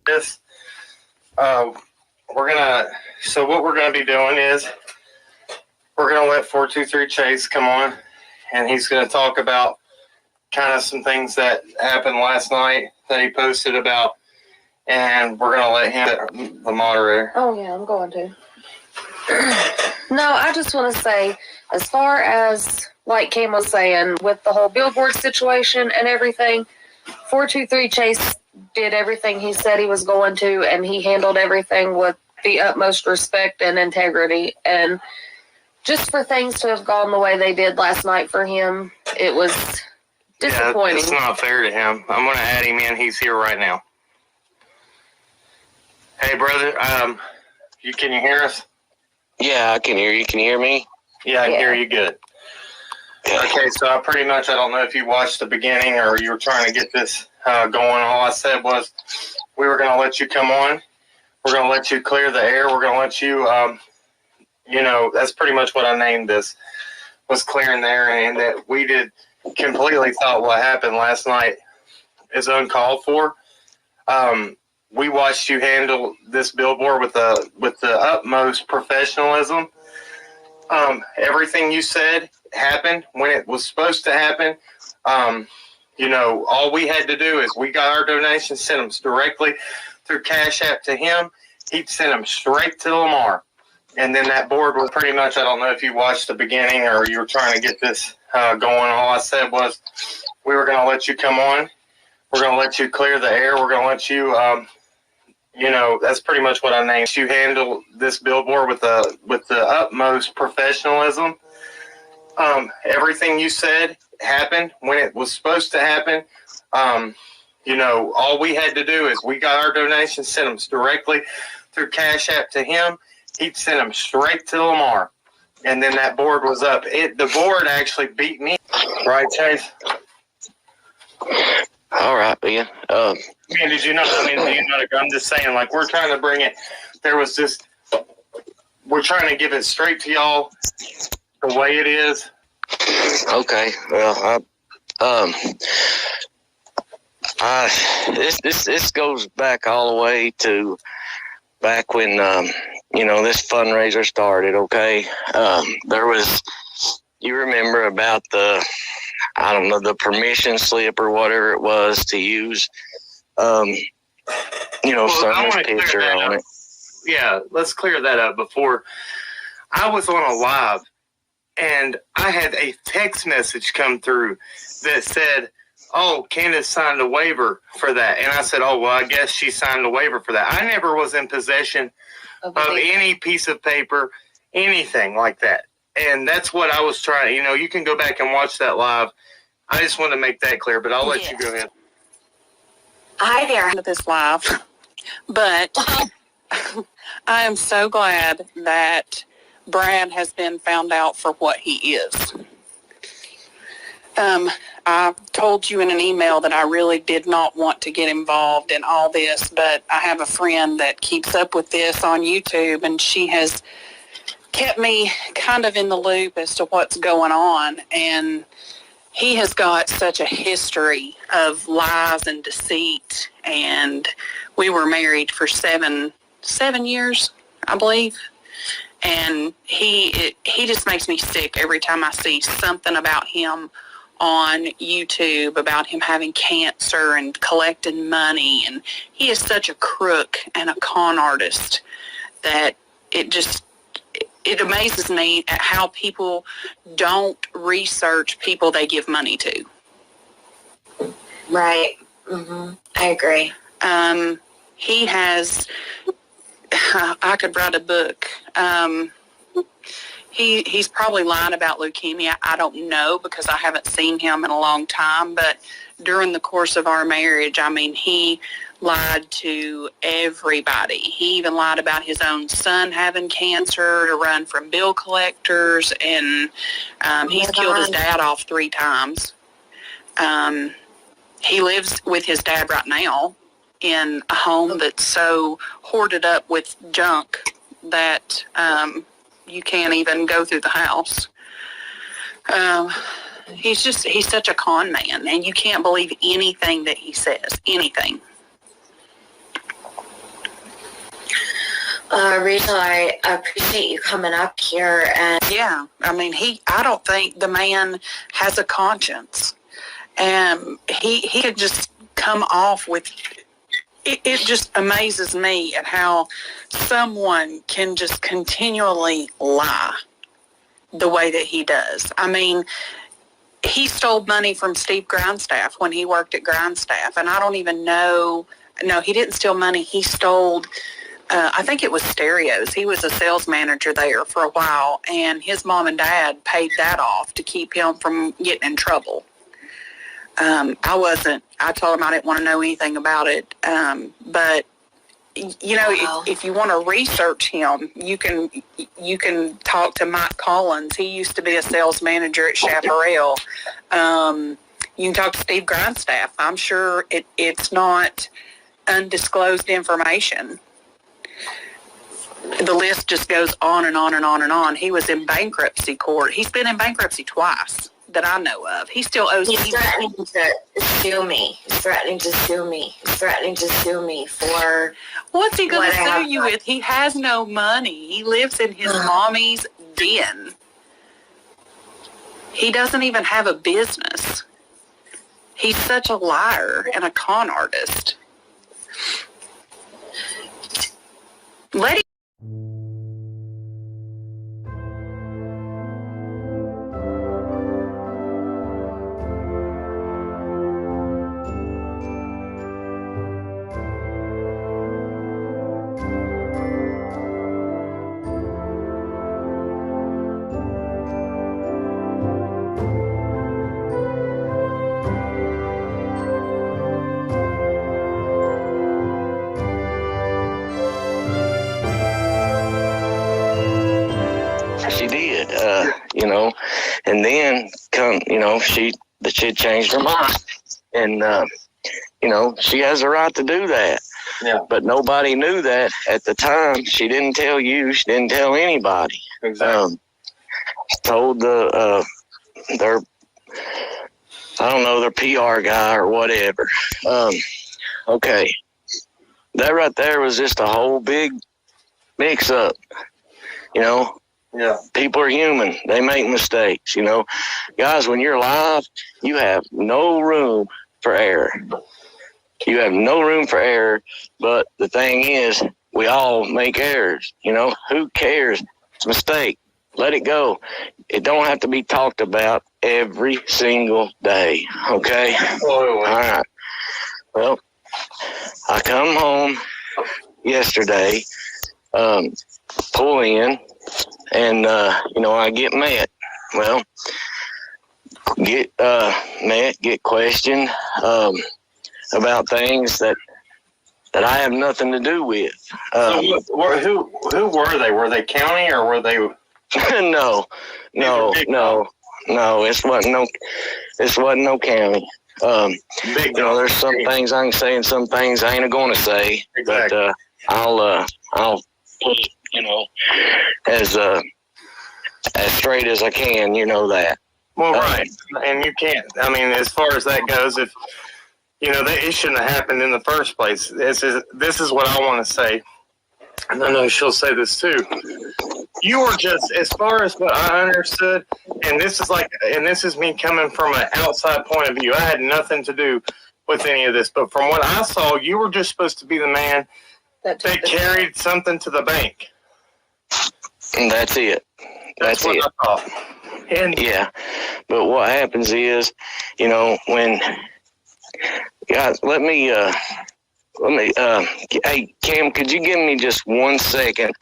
this. So what we're gonna be doing is we're gonna let 423 Chase come on, and he's gonna talk about kind of some things that happened last night that he posted about, and we're gonna let him, the moderator. Oh yeah, I'm going to. No, I just want to say, as far as like Kim was saying, with the whole billboard situation and everything, 423 Chase did everything he said he was going to, and he handled everything with the utmost respect and integrity. And just for things to have gone the way they did last night for him, it was disappointing. Yeah, it's not fair to him. I'm going to add him in. He's here right now. Hey, brother, can you hear us? Yeah, I can hear you. Can you hear me? Yeah, I can hear you good. Okay, so I don't know if you watched the beginning or you were trying to get this going. All I said was we were going to let you come on. We're going to let you clear the air. We're going to let you, that's pretty much what I named this, was clearing the air, and that we completely thought what happened last night is uncalled for. We watched you handle this billboard with the utmost professionalism. Everything you said happened when it was supposed to happen. All we had to do is we got our donations, sent them directly through Cash App to him. He'd send them straight to Lamar. And then that board was pretty much, I don't know if you watched the beginning or you were trying to get this going. All I said was we were going to let you come on. We're going to let you clear the air. We're going to let you, that's pretty much what I named. You handle this billboard with the utmost professionalism. Everything you said happened when it was supposed to happen. All we had to do is we got our donations, sent them directly through Cash App to him. He'd send them straight to Lamar. And then that board was up. The board actually beat me. Right, Chase? All right, man. Man, did you know? I'm just saying, like, we're trying to bring it. We're trying to give it straight to y'all the way it is. Okay. Well, this goes back all the way to back when this fundraiser started. Okay, there was, you remember about the permission slip or whatever it was to use Summer's picture on it. Yeah, let's clear that up. Before I was on a live, and I had a text message come through that said, "Oh, Candace signed a waiver for that." And I said, "Oh, well, I guess she signed a waiver for that." I never was in possession of any piece of paper, anything like that. And that's what I was trying. You can go back and watch that live. I just want to make that clear, but I'll let you go ahead. Hi there. This live, but I am so glad that Brad has been found out for what he is. I told you in an email that I really did not want to get involved in all this, but I have a friend that keeps up with this on YouTube, and she has kept me kind of in the loop as to what's going on. And he has got such a history of lies and deceit, and we were married for seven years, I believe. And he just makes me sick every time I see something about him on YouTube, about him having cancer and collecting money. And he is such a crook and a con artist that it amazes me at how people don't research people they give money to. Right. Mm-hmm. I agree. He has, I could write a book. He's probably lying about leukemia. I don't know, because I haven't seen him in a long time. But during the course of our marriage, he lied to everybody. He even lied about his own son having cancer to run from bill collectors. And he's killed his dad off 3 times. He lives with his dad right now in a home that's so hoarded up with junk that you can't even go through the house. He's such a con man, and you can't believe anything that he says, anything. Rachel, I appreciate you coming up here. And Yeah, I mean, I don't think the man has a conscience. And he could just come off with, it just amazes me at how someone can just continually lie the way that he does. I mean, he stole money from Steve Grindstaff when he worked at Grindstaff, and I don't even know. No, he didn't steal money. He stole, I think it was stereos. He was a sales manager there for a while, and his mom and dad paid that off to keep him from getting in trouble. I told him I didn't want to know anything about it. But, you know, Wow. if you want to research him, you can talk to Mike Collins. He used to be a sales manager at Chaparral. You can talk to Steve Grindstaff. I'm sure it's not undisclosed information. The list just goes on and on and on and on. He was in bankruptcy court. He's been in bankruptcy twice that I know of. He still owes me. he's threatening to sue me. He's threatening to sue me. He's threatening to sue me for What's he going what to I have sue you done. with? He has no money. He lives in his mommy's den. He doesn't even have a business. He's such a liar and a con artist. Let him. She did, you know, and then the chick changed her mind, and you know, she has a right to do that. Yeah. But nobody knew that at the time. She didn't tell you. She didn't tell anybody. Exactly. Told their I don't know, their PR guy or whatever. Okay, that right there was just a whole big mix up. You know, Yeah. people are human. They make mistakes, you know. Guys, when you're live, you have no room for error. You have no room for error, but the thing is, we all make errors, you know. Who cares? It's a mistake. Let it go. It don't have to be talked about every single day, okay? Absolutely. All right. Well, I come home yesterday, pull in, and, you know, I get met. Well, get met, get questioned about things that I have nothing to do with. So who were they? Were they county or were they? No. This wasn't no county. Big You know, there's some things I can say and some things I ain't going to say. Exactly. But I'll put it, you know, as straight as I can. You know that. Well, right, and you can't. I mean, as far as that goes, if you know that it shouldn't have happened in the first place. This is what I want to say, and I know she'll say this too. You were just, as far as what I understood, and this is me coming from an outside point of view. I had nothing to do with any of this, but from what I saw, you were just supposed to be the man that carried something to the bank. And that's it. That's what it. I thought. And Yeah, but what happens is, you know, when guys, let me. Hey, Cam, could you give me just 1 second?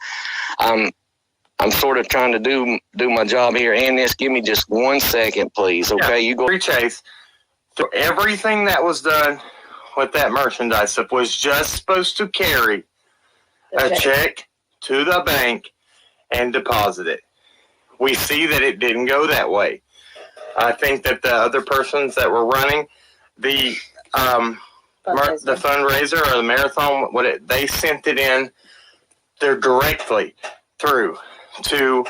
I'm sort of trying to do my job here, and this. Give me just 1 second, please. Okay, yeah, you go. Chase. So everything that was done with that merchandise that was just supposed to carry a check to the bank and deposit it. We see that it didn't go that way. I think that the other persons that were running the fundraiser or the marathon, they sent it in there directly through to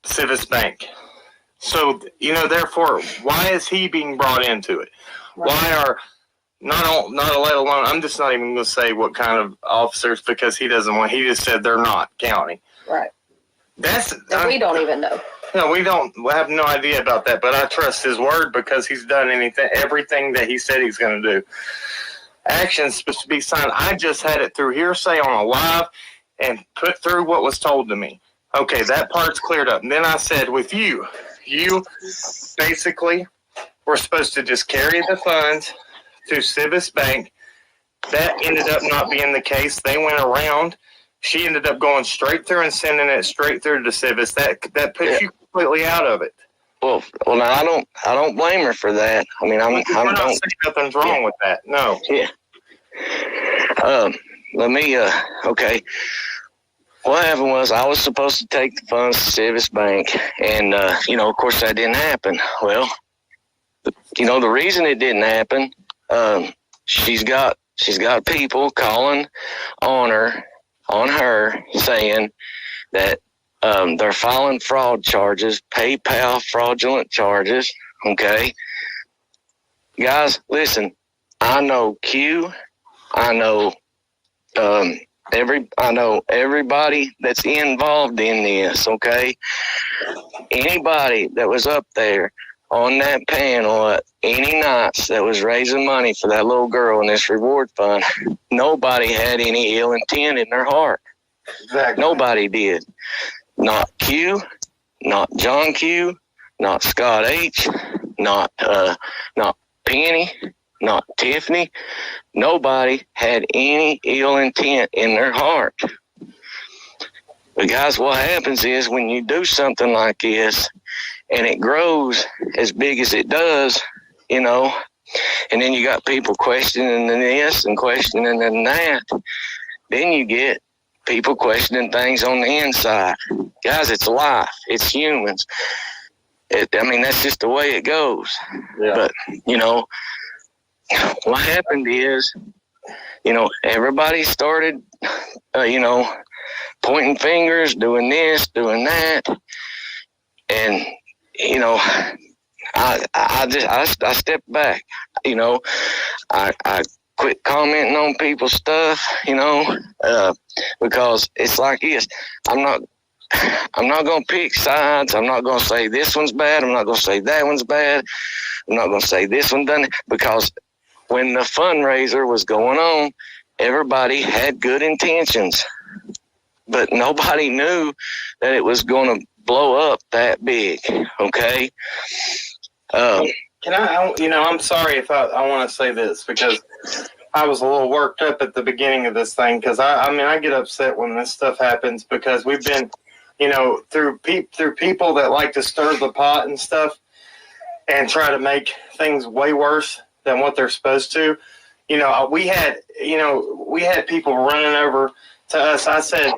Civis Bank. So, you know, therefore, why is he being brought into it? Right. Why are not let alone, I'm just not even going to say what kind of officers because he doesn't want, he just said they're not county. Right. And we don't even know. No, we have no idea about that, but I trust his word because he's done everything that he said he's going to do. Action's supposed to be signed. I just had it through hearsay on a live and put through what was told to me. Okay, that part's cleared up. And then I said with you basically were supposed to just carry the funds to Civis Bank. That ended up not being the case. They went around. She ended up going straight through and sending it straight through to Civis. That puts you completely out of it. Well, now I don't blame her for that. I mean, I'm not saying nothing's wrong with that. No. Yeah. Okay. What happened was I was supposed to take the funds to Civis Bank, and of course that didn't happen. Well, the reason it didn't happen, she's got people calling on her saying that they're filing fraud charges, PayPal fraudulent charges. Okay, guys, listen. I know Q. I know everybody that's involved in this. Okay, anybody that was up there on that panel at any nights that was raising money for that little girl in this reward fund, nobody had any ill intent in their heart. Exactly. Nobody did. Not Q, not John Q, not Scott H, not Penny, not Tiffany. Nobody had any ill intent in their heart. But guys, what happens is when you do something like this and it grows as big as it does, and then you got people questioning this and questioning that, then you get people questioning things on the inside. Guys, it's life. It's humans. That's just the way it goes. Yeah. But, what happened is, everybody started, pointing fingers, doing this, doing that. And, I stepped back, I quit commenting on people's stuff, because it's like this. I'm not going to pick sides. I'm not going to say this one's bad. I'm not going to say that one's bad. I'm not going to say this one done it, because when the fundraiser was going on, everybody had good intentions, but nobody knew that it was going to blow up that big. Okay. Can I'm sorry if I want to say this because I was a little worked up at the beginning of this thing because I get upset when this stuff happens because we've been, through people that like to stir the pot and stuff and try to make things way worse than what they're supposed to. We had people running over to us. I said,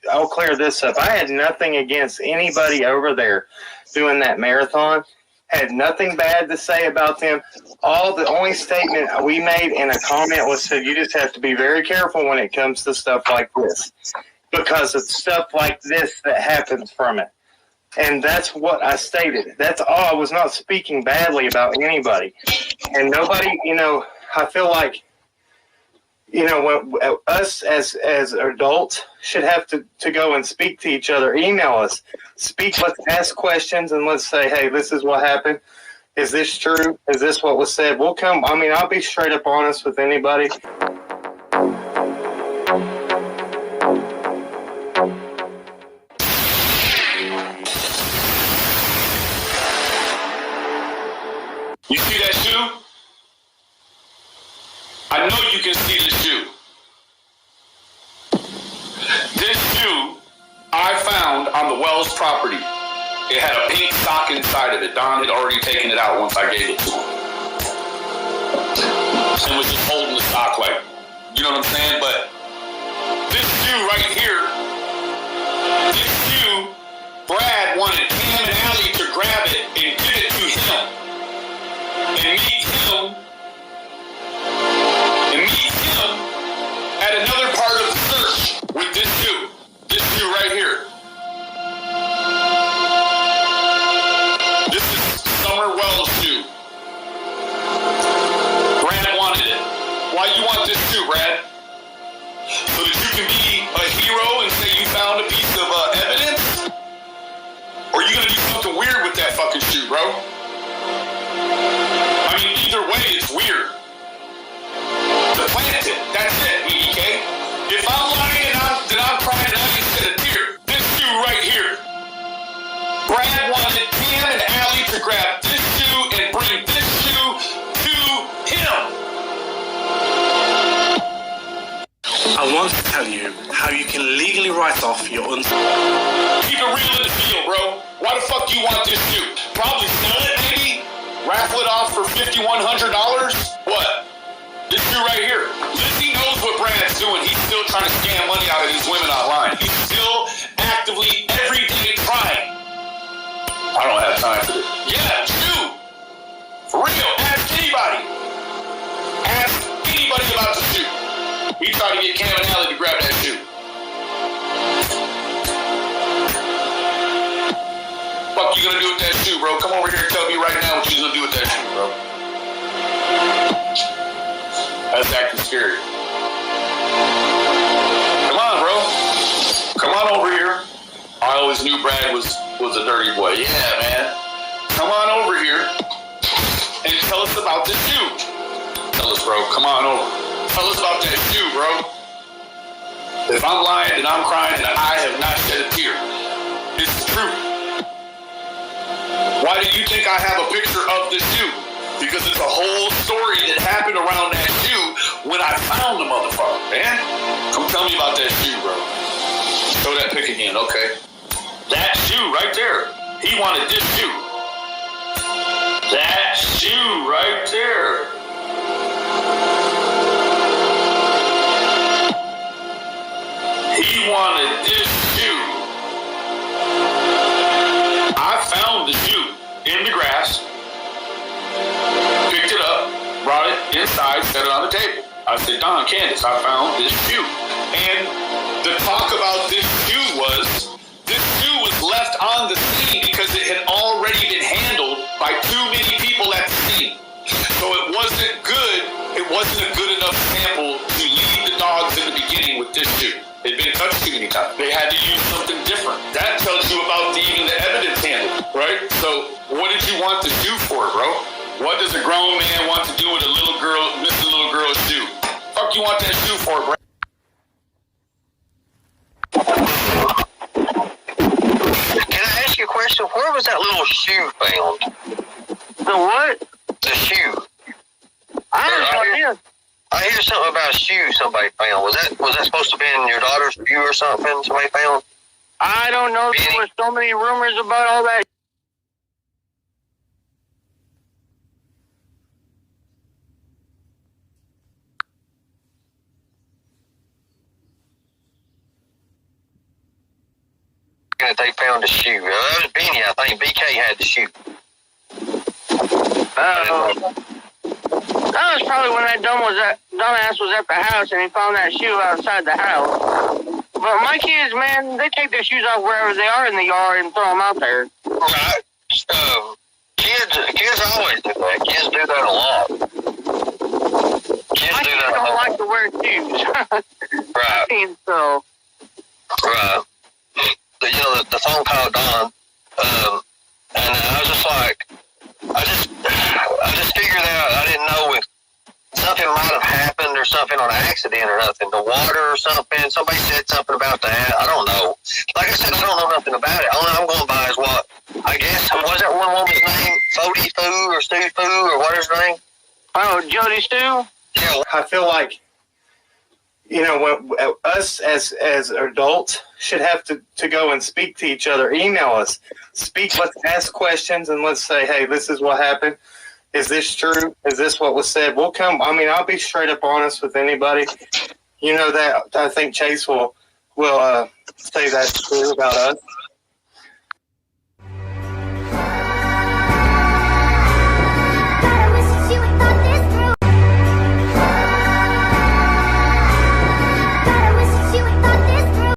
I'll clear this up. I had nothing against anybody over there doing that marathon. Had nothing bad to say about them. The only statement we made in a comment was said, you just have to be very careful when it comes to stuff like this because it's stuff like this that happens from it. And that's what I stated. That's all. I was not speaking badly about anybody. And nobody, I feel like, when us as adults should have to go and speak to each other, email us, let's ask questions and let's say, hey, this is what happened. Is this true? Is this what was said? We'll come. I'll be straight up honest with anybody. You see that shoe? I know you can see the shoe. This shoe I found on the Wells property. It had a pink sock inside of it. Don had already taken it out once I gave it to him. And was just holding the sock like, you know what I'm saying? But this shoe right here, Brad wanted Cam and Allie to grab it and give it to him. And meet him at another part of the search with this shoe right here. This is Summer Wells' shoe. Brad wanted it. weird with that fucking shoe, bro. I mean, either way, it's weird. The plant it. That's it, EDK. If I'm lying and I'm crying and I just said a tear, this shoe right here. Brad wanted Pam and Allie to grab this shoe and bring this shoe to him. I want to tell you how you can legally write off your Keep it real in the field, bro. Why the fuck you want this shoe? Probably sell it, maybe? Raffle it off for $5,100? What? This shoe right here. Lizzie knows what Brad's doing. He's still trying to scam money out of these women online. He's still actively, every day trying. I don't have time for this. Yeah, shoe. For real. Ask anybody. Ask anybody about the shoe. He tried to get Cam and Allie to grab that shoe. Fuck you gonna do with that shoe, bro? Come over here and tell me right now what you gonna do with that shoe, bro. That's acting scary. Come on, bro. Come on over here. I always knew Brad was a dirty boy. Yeah, man. Come on over here and tell us about this shoe. Tell us, bro. Come on over. Tell us about that shoe, bro. If I'm lying and I'm crying and I have not shed a tear, it's true. Why do you think I have a picture of this shoe? Because it's a whole story that happened around that shoe when I found the motherfucker, man. Come tell me about that shoe, bro. Show that pic again, okay. That shoe right there. He wanted this shoe. That shoe right there. He wanted this shoe. I found the shoe in the grass, picked it up, brought it inside, set it on the table. I said, Don, Candace, I found this shoe. And the talk about this shoe was left on the scene because it had already been handled by too many people at the scene. So it wasn't good. It wasn't a good enough sample to lead the dogs in the beginning with this shoe. It'd been touched too many times. They had to use something different. That tells you about even the evidence handling, right? So what did you want the shoe for, bro? What does a grown man want to do with a little girl, missing little girl's shoe? Fuck you want that shoe for, bro? Can I ask you a question? Where was that little shoe found? The what? The shoe. I have no idea. I hear something about a shoe somebody found. Was that supposed to be in your daughter's shoe or something somebody found? I don't know. There were so many rumors about all that. That they found a shoe. That was Benny, I think. BK had the shoe. That was probably when that dumbass was at the house and he found that shoe outside the house. But my kids, man, they take their shoes off wherever they are in the yard and throw them out there. Right. Kids always do that. Kids do that a lot. My kids don't like to wear shoes. Right. So. Right. The phone call Don, and I was just like, I just figured out, I didn't know if something might have happened or something on accident or nothing. The water or something. Somebody said something about that. I don't know. Like I said, I don't know nothing about it. All I'm going by is what, I guess, was that one woman's name? Fody Foo or Stu Foo or what is her name? Oh, Jody Stu? Yeah. I feel like, when us as adults should have to go and speak to each other, email us, let's ask questions and let's say, hey, this is what happened. Is this true? Is this what was said? We'll come. I mean, I'll be straight up honest with anybody. You know that I think Chase will say that's true about us.